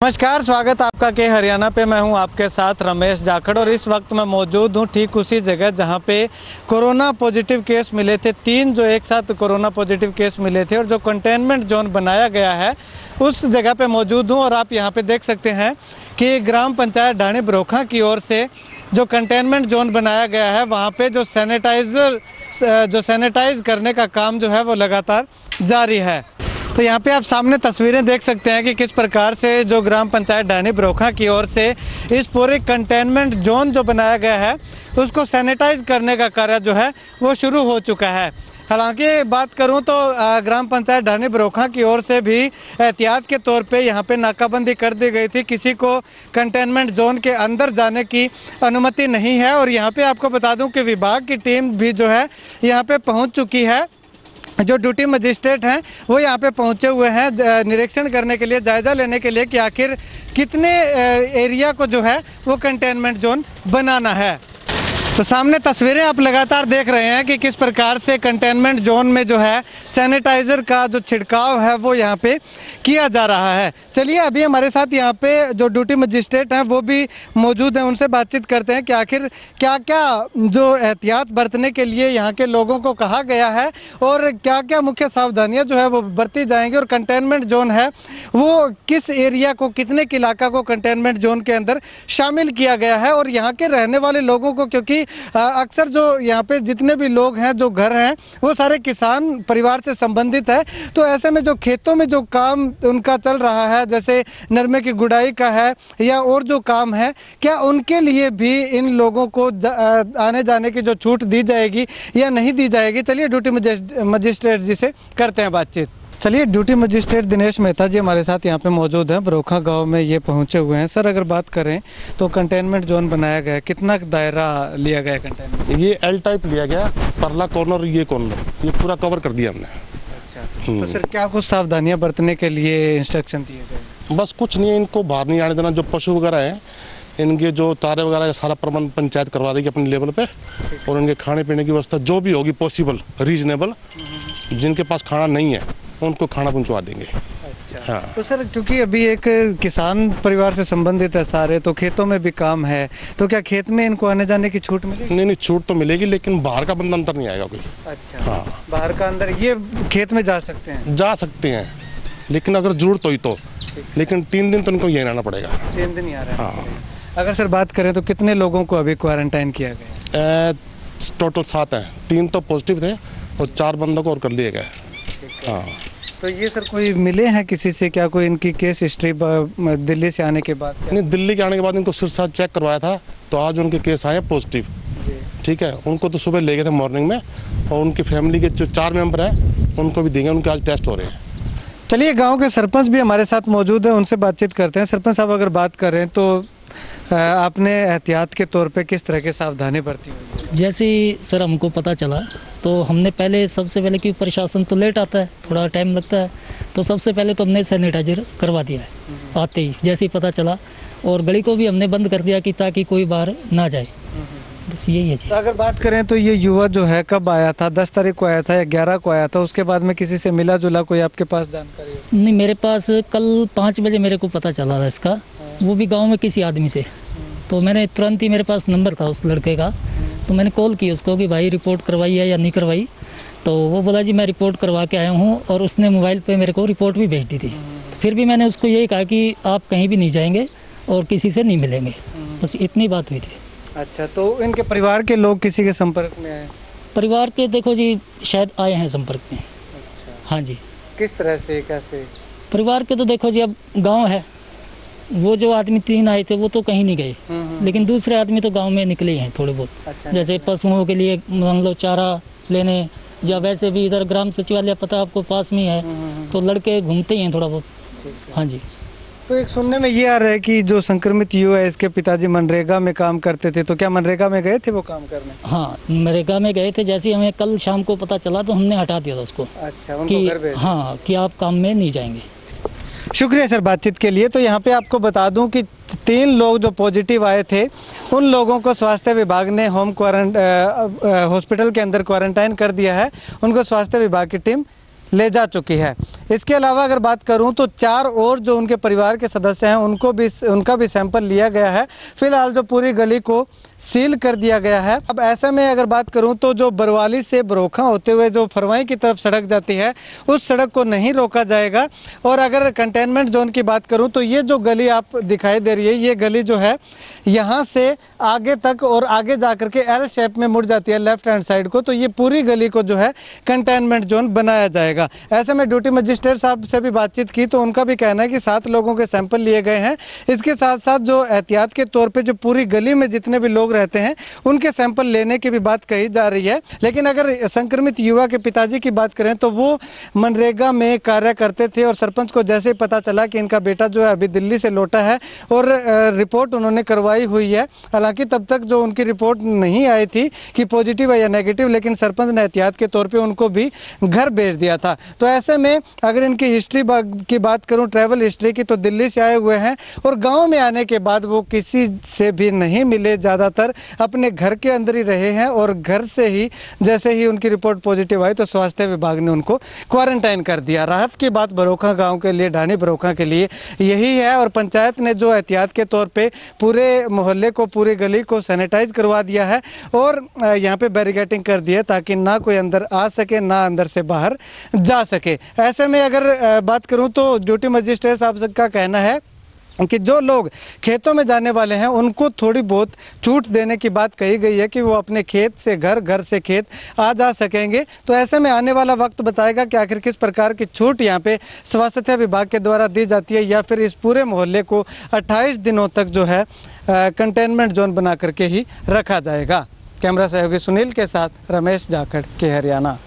नमस्कार, स्वागत आपका के हरियाणा पे। मैं हूं आपके साथ रमेश जाखड़ और इस वक्त मैं मौजूद हूं ठीक उसी जगह जहां पे कोरोना पॉजिटिव केस मिले थे। 3 जो एक साथ कोरोना पॉजिटिव केस मिले थे और जो कंटेनमेंट जोन बनाया गया है उस जगह पे मौजूद हूं। और आप यहां पे देख सकते हैं कि ग्राम पंचायत ढाणी बरोखा की ओर से जो कंटेनमेंट जोन बनाया गया है वहाँ पर जो सैनिटाइज करने का काम जो है वो लगातार जारी है। तो यहाँ पे आप सामने तस्वीरें देख सकते हैं कि किस प्रकार से जो ग्राम पंचायत ढाणी बरोखा की ओर से इस पूरे कंटेनमेंट जोन जो बनाया गया है उसको सैनिटाइज करने का कार्य जो है वो शुरू हो चुका है। हालांकि बात करूं तो ग्राम पंचायत ढाणी बरोखा की ओर से भी एहतियात के तौर पे यहाँ पे नाकाबंदी कर दी गई थी। किसी को कंटेनमेंट जोन के अंदर जाने की अनुमति नहीं है। और यहाँ पे आपको बता दूं कि विभाग की टीम भी जो है यहाँ पे पहुँच चुकी है। जो ड्यूटी मजिस्ट्रेट हैं वो यहाँ पे पहुँचे हुए हैं निरीक्षण करने के लिए, जायज़ा लेने के लिए कि आखिर कितने एरिया को जो है वो कंटेनमेंट जोन बनाना है। तो सामने तस्वीरें आप लगातार देख रहे हैं कि किस प्रकार से कंटेनमेंट जोन में जो है सैनिटाइज़र का जो छिड़काव है वो यहाँ पे किया जा रहा है। चलिए अभी हमारे साथ यहाँ पे जो ड्यूटी मजिस्ट्रेट हैं वो भी मौजूद हैं, उनसे बातचीत करते हैं कि आखिर क्या क्या जो एहतियात बरतने के लिए यहाँ के लोगों को कहा गया है और क्या क्या मुख्य सावधानियाँ जो है वो बरती जाएंगी और कंटेनमेंट जोन है वो किस एरिया को, कितने इलाका को कंटेनमेंट जोन के अंदर शामिल किया गया है। और यहाँ के रहने वाले लोगों को, क्योंकि अक्सर जो यहाँ पे जितने भी लोग हैं जो घर हैं वो सारे किसान परिवार से संबंधित है, तो ऐसे में जो खेतों में जो काम उनका चल रहा है जैसे नरमे की गुड़ाई का है या और जो काम है, क्या उनके लिए भी इन लोगों को आने जाने की जो छूट दी जाएगी या नहीं दी जाएगी। चलिए ड्यूटी मजिस्ट्रेट जी से करते हैं बातचीत। चलिए ड्यूटी मजिस्ट्रेट दिनेश मेहता जी हमारे साथ यहाँ पे मौजूद हैं, बरोखा गांव में ये पहुँचे हुए हैं। सर अगर बात करें तो कंटेनमेंट जोन बनाया गया है, कितना दायरा लिया गया है कंटेनमेंट? ये एल टाइप लिया गया, परला कॉर्नर ये कॉर्नर ये पूरा कवर कर दिया हमने। अच्छा, तो सर क्या कुछ सावधानियाँ बरतने के लिए इंस्ट्रक्शन दिए गए? बस कुछ नहीं है, इनको बाहर नहीं आने देना। जो पशु वगैरह हैं इनके जो चारे वगैरह का सारा प्रबंध पंचायत करवा देगी अपने लेवल पे, और इनके खाने पीने की व्यवस्था जो भी होगी पॉसिबल रीजनेबल, जिनके पास खाना नहीं है उनको खाना पहुंचवा देंगे। अच्छा हाँ। तो सर क्योंकि अभी एक किसान परिवार से संबंधित है सारे, तो खेतों में भी काम है, तो क्या खेत में इनको आने जाने की छूट मिलेगी? नहीं, छूट तो मिलेगी लेकिन बाहर का बंदा अंदर नहीं आएगा कोई। अच्छा हाँ, बाहर का अंदर ये खेत में जा सकते हैं? जा सकते हैं लेकिन अगर जरूरत हुई तो, लेकिन 3 दिन तो उनको यहीं रहना पड़ेगा। 3 दिन ही आ रहा है। हाँ। अगर सर बात करें तो कितने लोगों को अभी क्वारंटाइन किया गया? टोटल 7 हैं, 3 तो पॉजिटिव थे और 4 बंदों को और कर लिए गए। हाँ। तो ये सर कोई मिले हैं किसी से, क्या कोई इनकी केस हिस्ट्री दिल्ली से आने के बाद? नहीं, दिल्ली के आने के बाद इनको सिर साथ चेक करवाया था तो आज उनके केस आए पॉजिटिव। ठीक है, उनको तो सुबह ले गए थे मॉर्निंग में, और उनकी फैमिली के जो 4 मेंबर हैं उनको भी देंगे, उनके आज टेस्ट हो रहे हैं। चलिए गांव के सरपंच भी हमारे साथ मौजूद हैं, उनसे बातचीत करते हैं। सरपंच साहब अगर बात करें तो आपने एहतियात के तौर पे किस तरह की सावधानी बरती हुई? जैसे सर हमको पता चला तो हमने सबसे पहले कि प्रशासन तो लेट आता है, थोड़ा टाइम लगता है, तो सबसे पहले तो हमने सैनिटाइजर करवा दिया है आते ही, जैसे ही पता चला। और गली को भी हमने बंद कर दिया कि ताकि कोई बाहर ना जाए, बस यही है जी। तो अगर बात करें तो ये युवा जो है कब आया था? 10 तारीख को आया था या 11 को आया था? उसके बाद में किसी से मिला जुला, कोई आपके पास जानकारी? नहीं, मेरे पास कल 5 बजे मेरे को पता चला था इसका, वो भी गाँव में किसी आदमी से। तो मैंने तुरंत ही, मेरे पास नंबर था उस लड़के का, तो मैंने कॉल की उसको कि भाई रिपोर्ट करवाई है या नहीं करवाई। तो वो बोला जी मैं रिपोर्ट करवा के आया हूँ, और उसने मोबाइल पे मेरे को रिपोर्ट भी भेज दी थी। फिर भी मैंने उसको यही कहा कि आप कहीं भी नहीं जाएंगे और किसी से नहीं मिलेंगे, बस इतनी बात हुई थी। अच्छा, तो इनके परिवार के लोग किसी के संपर्क में आए? परिवार के देखो जी शायद आए हैं संपर्क में। अच्छा। हाँ जी। किस तरह से, कैसे? परिवार के तो देखो जी, अब गाँव है, वो जो आदमी 3 आए थे वो तो कहीं नहीं गए, लेकिन दूसरे आदमी तो गांव में निकले हैं थोड़े बहुत। अच्छा, जैसे पशुओं के लिए मान लो चारा लेने, या वैसे भी इधर ग्राम सचिवालय पता आपको पास में है, तो लड़के घूमते ही हैं थोड़ा बहुत। हाँ जी। तो एक सुनने में ये आ रहा है कि जो संक्रमित युवा है इसके पिताजी मनरेगा में काम करते थे, तो क्या मनरेगा में गए थे वो काम करने? हाँ, मनरेगा में गए थे। जैसे हमें कल शाम को पता चला तो हमने हटा दिया था उसको। अच्छा, उनको घर भेज? हाँ, कि आप काम में नहीं जाएंगे। शुक्रिया सर बातचीत के लिए। तो यहाँ पे आपको बता दूं कि 3 लोग जो पॉजिटिव आए थे उन लोगों को स्वास्थ्य विभाग ने हॉस्पिटल के अंदर क्वारंटाइन कर दिया है, उनको स्वास्थ्य विभाग की टीम ले जा चुकी है। इसके अलावा अगर बात करूं तो 4 और जो उनके परिवार के सदस्य हैं उनका भी सैंपल लिया गया है। फिलहाल जो पूरी गली को सील कर दिया गया है। अब ऐसे में अगर बात करूं तो जो बरवाली से बरोखा होते हुए जो फरवाई की तरफ सड़क जाती है उस सड़क को नहीं रोका जाएगा। और अगर कंटेनमेंट जोन की बात करूं तो ये जो गली आप दिखाई दे रही है, ये गली जो है यहाँ से आगे तक और आगे जा कर के एल शेप में मुड़ जाती है लेफ्ट हैंड साइड को, तो ये पूरी गली को जो है कंटेनमेंट जोन बनाया जाएगा। ऐसे में ड्यूटी मजिस्ट्रेट साहब से भी बातचीत की तो उनका भी कहना है कि 7 लोगों के सैंपल लिए गए हैं। इसके साथ साथ जो एहतियात के तौर पर जो पूरी गली में जितने भी लोग रहते हैं उनके सैंपल लेने की भी बात कही जा रही है। लेकिन अगर संक्रमित युवा के पिताजी की बात करें तो वो मनरेगा में कार्य करते थे और सरपंच को जैसे ही पता चला कि इनका बेटा जो है अभी दिल्ली से लौटा है और रिपोर्ट उन्होंने करवाई हुई है, हालांकि तब तक जो उनकी रिपोर्ट नहीं आई थी कि पॉजिटिव है या नेगेटिव, लेकिन सरपंच ने एहतियात के तौर पे उनको भी घर भेज दिया था। तो ऐसे में अगर इनकी हिस्ट्री की बात करूं, ट्रैवल हिस्ट्री की, तो दिल्ली से आए हुए हैं और गाँव में आने के बाद वो किसी से भी नहीं मिले, ज़्यादातर अपने घर के अंदर ही रहे हैं और घर से ही जैसे ही उनकी रिपोर्ट पॉजिटिव आई तो स्वास्थ्य विभाग ने उनको क्वारंटाइन कर दिया। राहत की बात बरोखा गांव के लिए, ढाणी बरोखा के लिए यही है और पंचायत ने जो एहतियात के तौर पे पूरे मोहल्ले को, पूरी गली को सैनिटाइज करवा दिया है और यहाँ पे बैरिकेडिंग कर दी है ताकि ना कोई अंदर आ सके ना अंदर से बाहर जा सके। ऐसे में अगर बात करूँ तो ड्यूटी मजिस्ट्रेट साहब का कहना है कि जो लोग खेतों में जाने वाले हैं उनको थोड़ी बहुत छूट देने की बात कही गई है कि वो अपने खेत से घर, घर से खेत आ जा सकेंगे। तो ऐसे में आने वाला वक्त बताएगा कि आखिर किस प्रकार की छूट यहाँ पे स्वास्थ्य विभाग के द्वारा दी जाती है या फिर इस पूरे मोहल्ले को 28 दिनों तक जो है कंटेनमेंट जोन बना करके ही रखा जाएगा। कैमरा सहयोगी सुनील के साथ रमेश जाखड़ के हरियाणा।